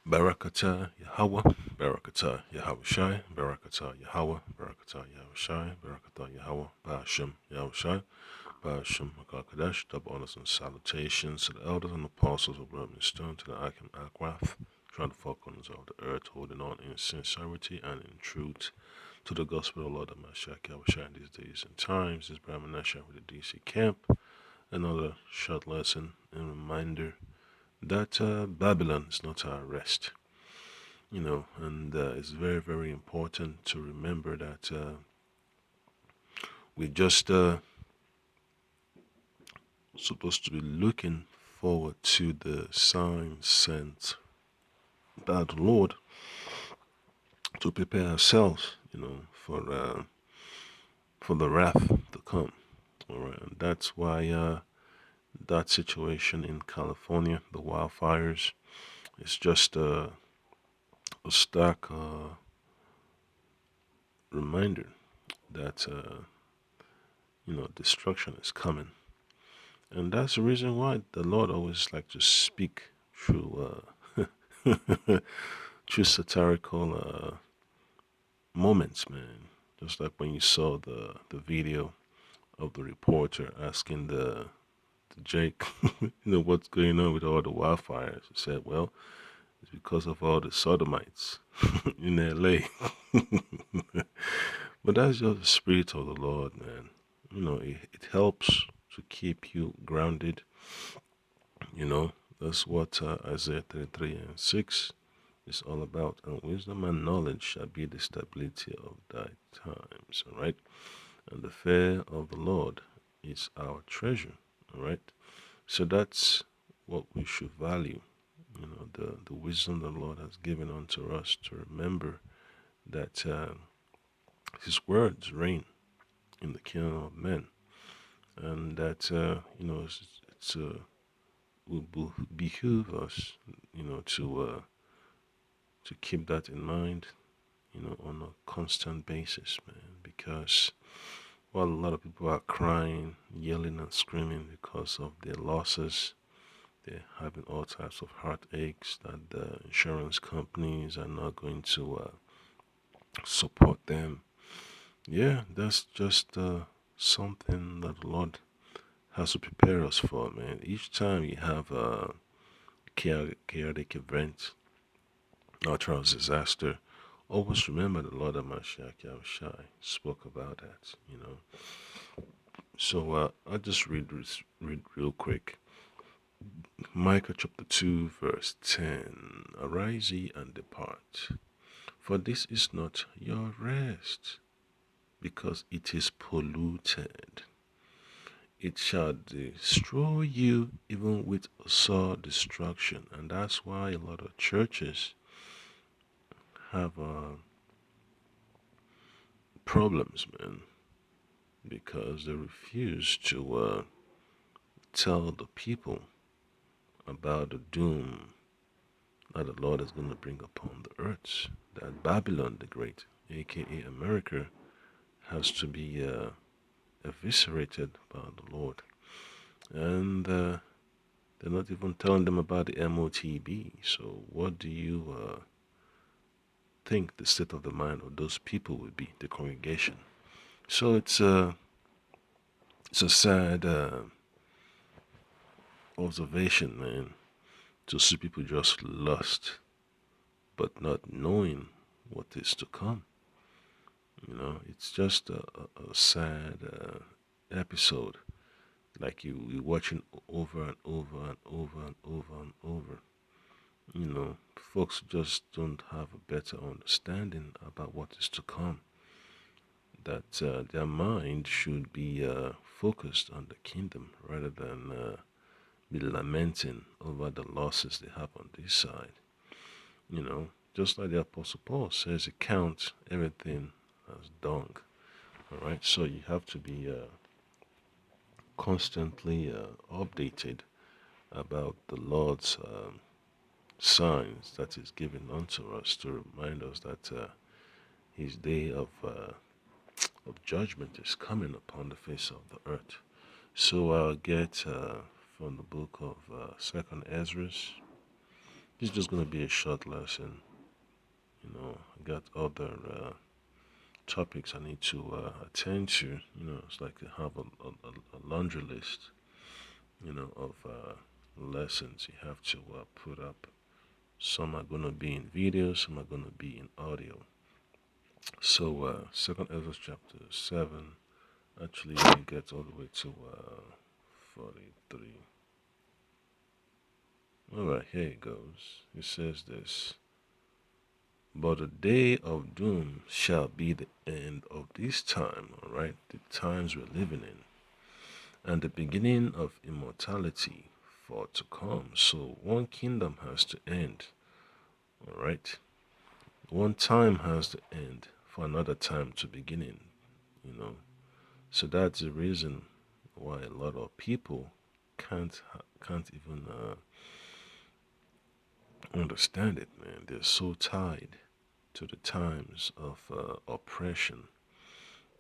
Barakata Yahweh, Barakata Yahweh Shai, Barakata Yahweh, Barakata Yahweh Shai, Barakata Yahweh, Ba'ashem Yahweh Shai, Ba'ashem Makakadesh, double honors and salutations to the elders and apostles of Roman Stone, to the Akim Akrath, trying to focus on the earth, holding on in sincerity and in truth to the gospel of the Lord Mashiach Yahweh Shai in these days and times. This is Brahman Nasha with the DC camp. Another short lesson and reminder that Babylon is not our rest. And it's very, very important to remember that we're just supposed to be looking forward to the signs sent by the Lord to prepare ourselves, for the wrath to come. All right, and that's why that situation in California, the wildfires, is just a stark reminder that destruction is coming. And that's the reason why the Lord always like to speak through through satirical moments, man. Just like when you saw the video of the reporter asking the Jake, what's going on with all the wildfires. He said, well, it's because of all the sodomites in LA. But that's just the spirit of the Lord, man. It helps to keep you grounded. That's what Isaiah 33 and 6 is all about. And wisdom and knowledge shall be the stability of thy times, all right? And the fear of the Lord is our treasure, all right? So that's what we should value, the wisdom the Lord has given unto us to remember that his words reign in the kingdom of men. And that, it's will behoove us, to keep that in mind, on a constant basis, man. Because while a lot of people are crying, yelling, and screaming because of their losses, they're having all types of heartaches that the insurance companies are not going to support them. Yeah, that's just something that the Lord has to prepare us for, man. Each time you have a chaotic event, natural disaster, always remember the Lord of Mashiach Yahushai spoke about that. So I'll just read real quick. Micah chapter 2 verse 10. Arise ye and depart, for this is not your rest, because it is polluted. It shall destroy you even with sore destruction. And that's why a lot of churches have problems, man, because they refuse to tell the people about the doom that the Lord is going to bring upon the earth. That Babylon the Great, aka America, has to be eviscerated by the Lord. And they're not even telling them about the MOTB. So, what do you think the state of the mind of those people would be, the congregation? So, it's a sad observation, man, to see people just lost, but not knowing what is to come. It's just a sad episode. Like you're watching over and over and over and over and over. Folks just don't have a better understanding about what is to come. That their mind should be focused on the kingdom rather than be lamenting over the losses they have on this side. Just like the Apostle Paul says, he counts everything as dung. All right, so you have to be constantly updated about the Lord's signs that is given unto us to remind us that His day of judgment is coming upon the face of the earth. So I'll get from the book of Second Ezra, This is just gonna be a short lesson. I got other topics I need to attend to. It's like I have a laundry list, of lessons you have to put up. Some are gonna be in video, some are gonna be in audio. So, Second Ezra chapter 7. Actually, let me get all the way to 43. Alright, here it goes. It says this. But the day of doom shall be the end of this time, alright? The times we're living in. And the beginning of immortality for to come. So one kingdom has to end, alright? One time has to end for another time to begin in, you know. So that's the reason why a lot of people can't even understand it, man. They're so tied to the times of oppression.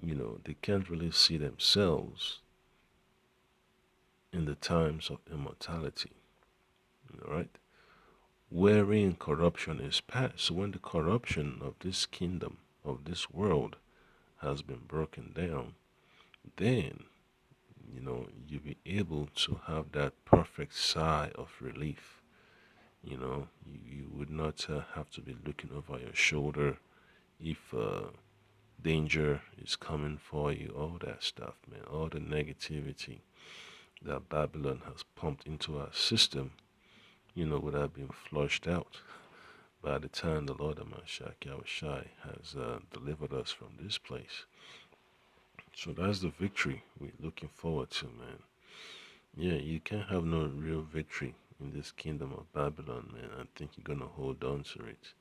They can't really see themselves in the times of immortality, right? Wherein corruption is past. So when the corruption of this kingdom, of this world, has been broken down, then you'll be able to have that perfect sigh of relief. You would not have to be looking over your shoulder if danger is coming for you, all that stuff, man, all the negativity that Babylon has pumped into our system, would have been flushed out by the time the Lord Amashak Yahushai has delivered us from this place. So that's the victory we're looking forward to, man. Yeah, you can't have no real victory in this kingdom of Babylon, man. I think you're gonna hold on to it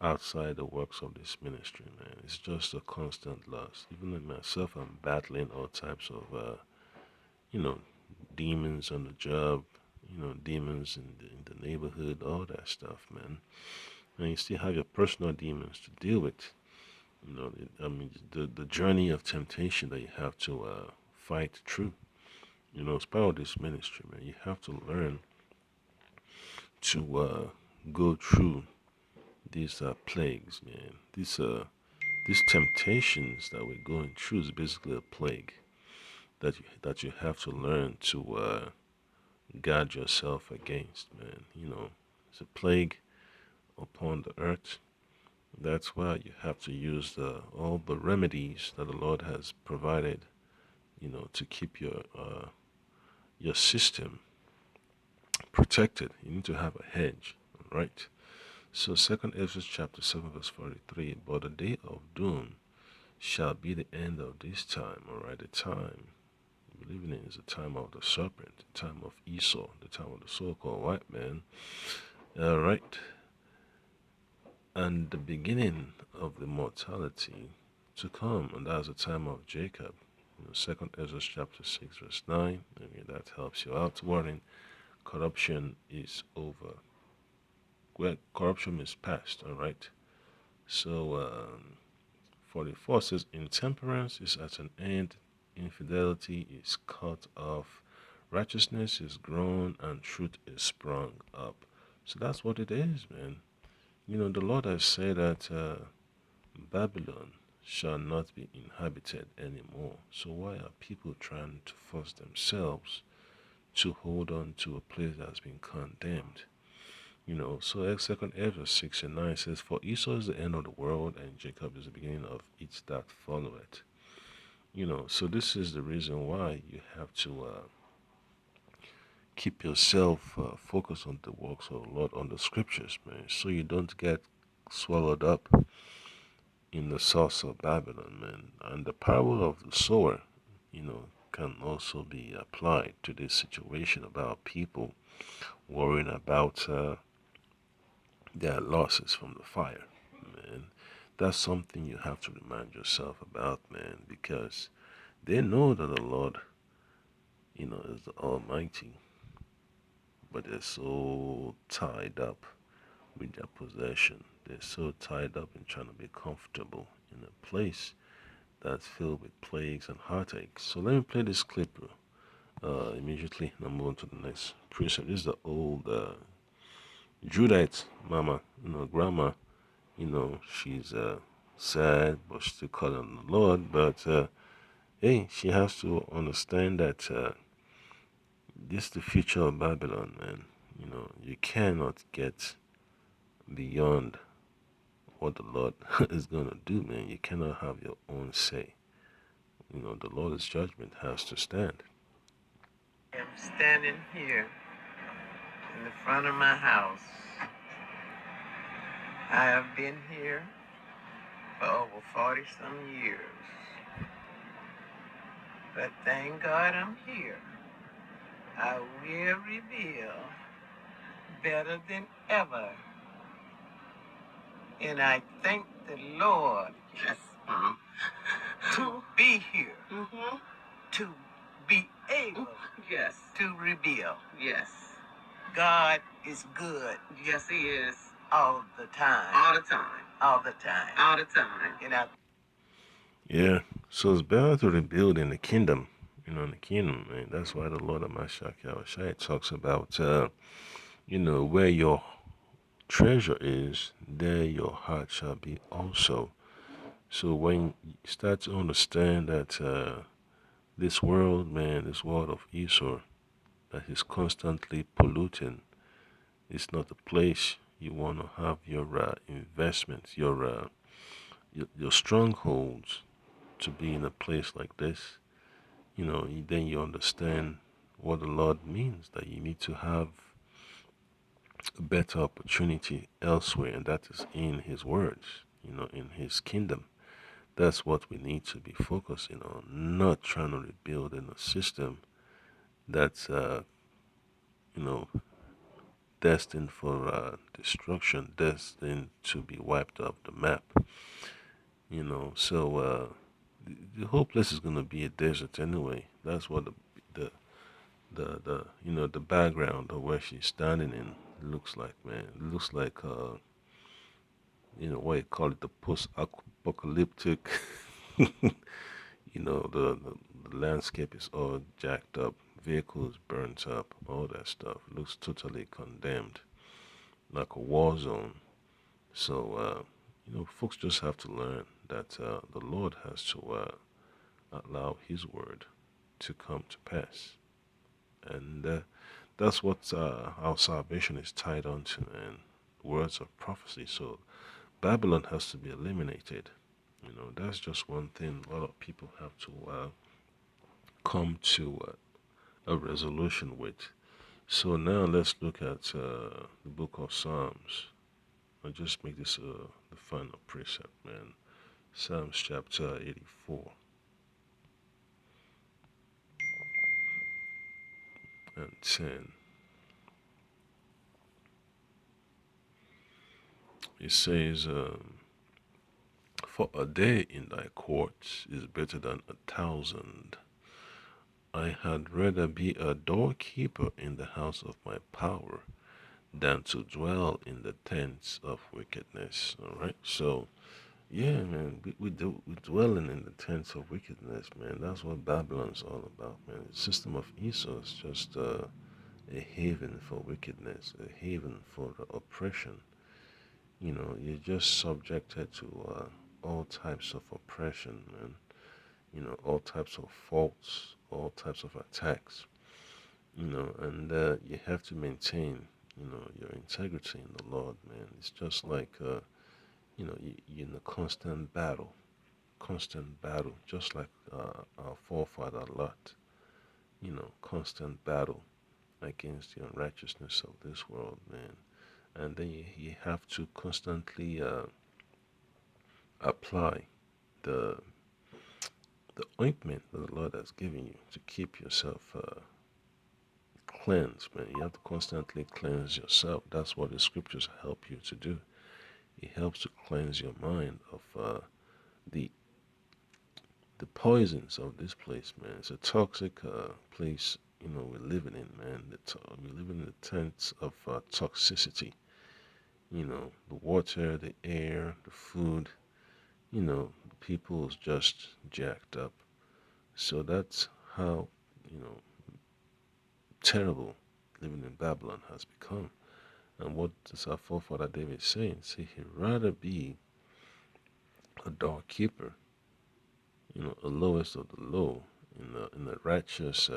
outside the works of this ministry, man. It's just a constant loss. Even like myself, I'm battling all types of, you know, demons on the job, demons in the neighborhood, all that stuff, man. And you still have your personal demons to deal with. The journey of temptation that you have to fight through. It's part of this ministry, man. You have to learn to go through these plagues, man. These temptations that we're going through is basically a plague that you have to learn to guard yourself against, man. It's a plague upon the earth. That's why you have to use all the remedies that the Lord has provided, to keep your system protected. You need to have a hedge, right? So Second Ezra chapter 7 verse 43, but the day of doom shall be the end of this time, alright? The time we're living in is the time of the serpent, the time of Esau, the time of the so-called white man. Alright. And the beginning of the mortality to come, and that's the time of Jacob. Second Ezra chapter 6 verse 9. That helps you out. Warning, corruption is over. Well, corruption is past, alright? So 44 says, intemperance is at an end, infidelity is cut off, righteousness is grown, and truth is sprung up. So that's what it is, man. The Lord has said that Babylon shall not be inhabited anymore. So why are people trying to force themselves to hold on to a place that's been condemned? So Second Ezra 6 and 9 says, for Esau is the end of the world, and Jacob is the beginning of it that followeth. So this is the reason why you have to keep yourself focused on the works of the Lord, on the scriptures, man, so you don't get swallowed up in the sauce of Babylon, man. And the parable of the sower, can also be applied to this situation about people worrying about their losses from the fire, man. That's something you have to remind yourself about, man, because they know that the Lord, is the Almighty, but they're so tied up with their possession. They're so tied up in trying to be comfortable in a place that's filled with plagues and heartaches. So let me play this clip immediately and I'm moving to the next precept. This is the old Judite mama, grandma, she's sad, but still calling on the Lord. But hey, she has to understand that this is the future of Babylon, man. You cannot get beyond what the Lord is gonna do, man. You cannot have your own say. The Lord's judgment has to stand. I'm standing here in the front of my house. I have been here for over 40 some years. But thank God I'm here. I will reveal better than ever. And I thank the Lord, yes, to be here, to be able, yes, to reveal. Yes. God is good. Yes, He is. All the time. All the time. All the time. All the time. Yeah. So it's better to rebuild in the kingdom. In the kingdom, man. That's why the Lord of Mashak Yahushai talks about, where your treasure is, there your heart shall be also. So when you start to understand that this world, man, this world of Esau, that is constantly polluting, it's not a place you want to have your investments, your strongholds to be in a place like this. Then you understand what the Lord means, that you need to have a better opportunity elsewhere, and that is in His words, in His kingdom. That's what we need to be focusing on, not trying to rebuild in a system that's, you know, destined for destruction, destined to be wiped off the map. So the whole place is gonna be a desert anyway. That's what the the background of where she's standing in looks like, man. It looks like what you call it, the post-apocalyptic. The landscape is all jacked up, vehicles burnt up, all that stuff looks totally condemned, like a war zone. So folks just have to learn that the Lord has to allow His word to come to pass, and that's what our salvation is tied onto, and words of prophecy. So Babylon has to be eliminated. That's just one thing a lot of people have to come to a resolution with. So now let's look at the book of Psalms. I'll just make this the final precept, man. Psalms chapter 84 and 10. It says, for a day in thy courts is better than 1,000. I had rather be a doorkeeper in the house of my power than to dwell in the tents of wickedness. All right. So, yeah, man, we dwelling in the tents of wickedness, man. That's what Babylon's all about, man. The system of Esau is just a haven for wickedness, a haven for oppression. You're just subjected to all types of oppression, man. All types of faults, all types of attacks. And you have to maintain, your integrity in the Lord, man. It's just like, you're in a constant battle, just like our forefather Lot, constant battle against the unrighteousness of this world, man. And then you have to constantly apply the the ointment that the Lord has given you to keep yourself cleansed, man. You have to constantly cleanse yourself. That's what the scriptures help you to do. It helps to cleanse your mind of the the poisons of this place, man. It's a toxic place, we're living in, man. We're living in the tents of toxicity. The water, the air, the food, people's just jacked up. So that's how, you know, terrible living in Babylon has become. And what does our forefather David saying? See, he'd rather be a doorkeeper, a lowest of the low in the righteous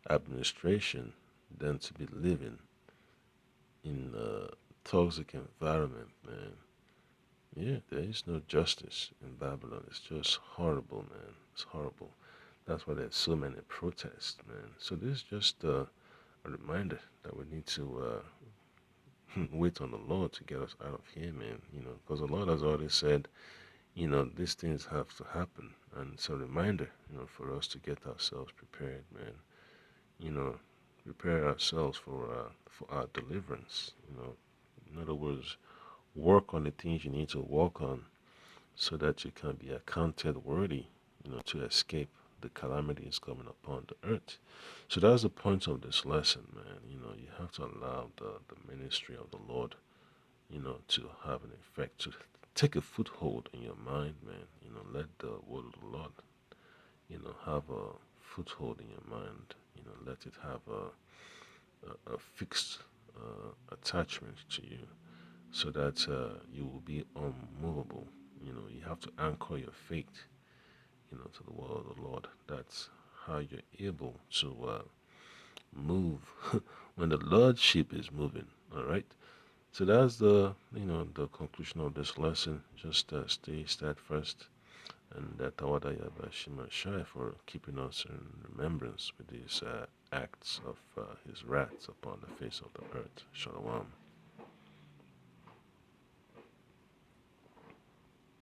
administration than to be living in a toxic environment, man. Yeah, there is no justice in Babylon. It's just horrible, man. It's horrible. That's why there's so many protests, man. So this is just a reminder that we need to wait on the Lord to get us out of here, man. Because the Lord has already said, these things have to happen, and it's a reminder, for us to get ourselves prepared, man. You know, prepare ourselves for our deliverance. In other words, work on the things you need to work on so that you can be accounted worthy, to escape the calamities coming upon the earth. So that's the point of this lesson, man. You have to allow the ministry of the Lord, to have an effect, to take a foothold in your mind, man. Let the word of the Lord, have a foothold in your mind. Let it have a fixed attachment to you so that you will be unmovable. You have to anchor your faith, to the word of the Lord. That's how you're able to move when the Lordship is moving. All right. So that's the conclusion of this lesson. Just stay steadfast, and Tawada Yabashima Shai for keeping us in remembrance with these acts of his wrath upon the face of the earth. Shalom.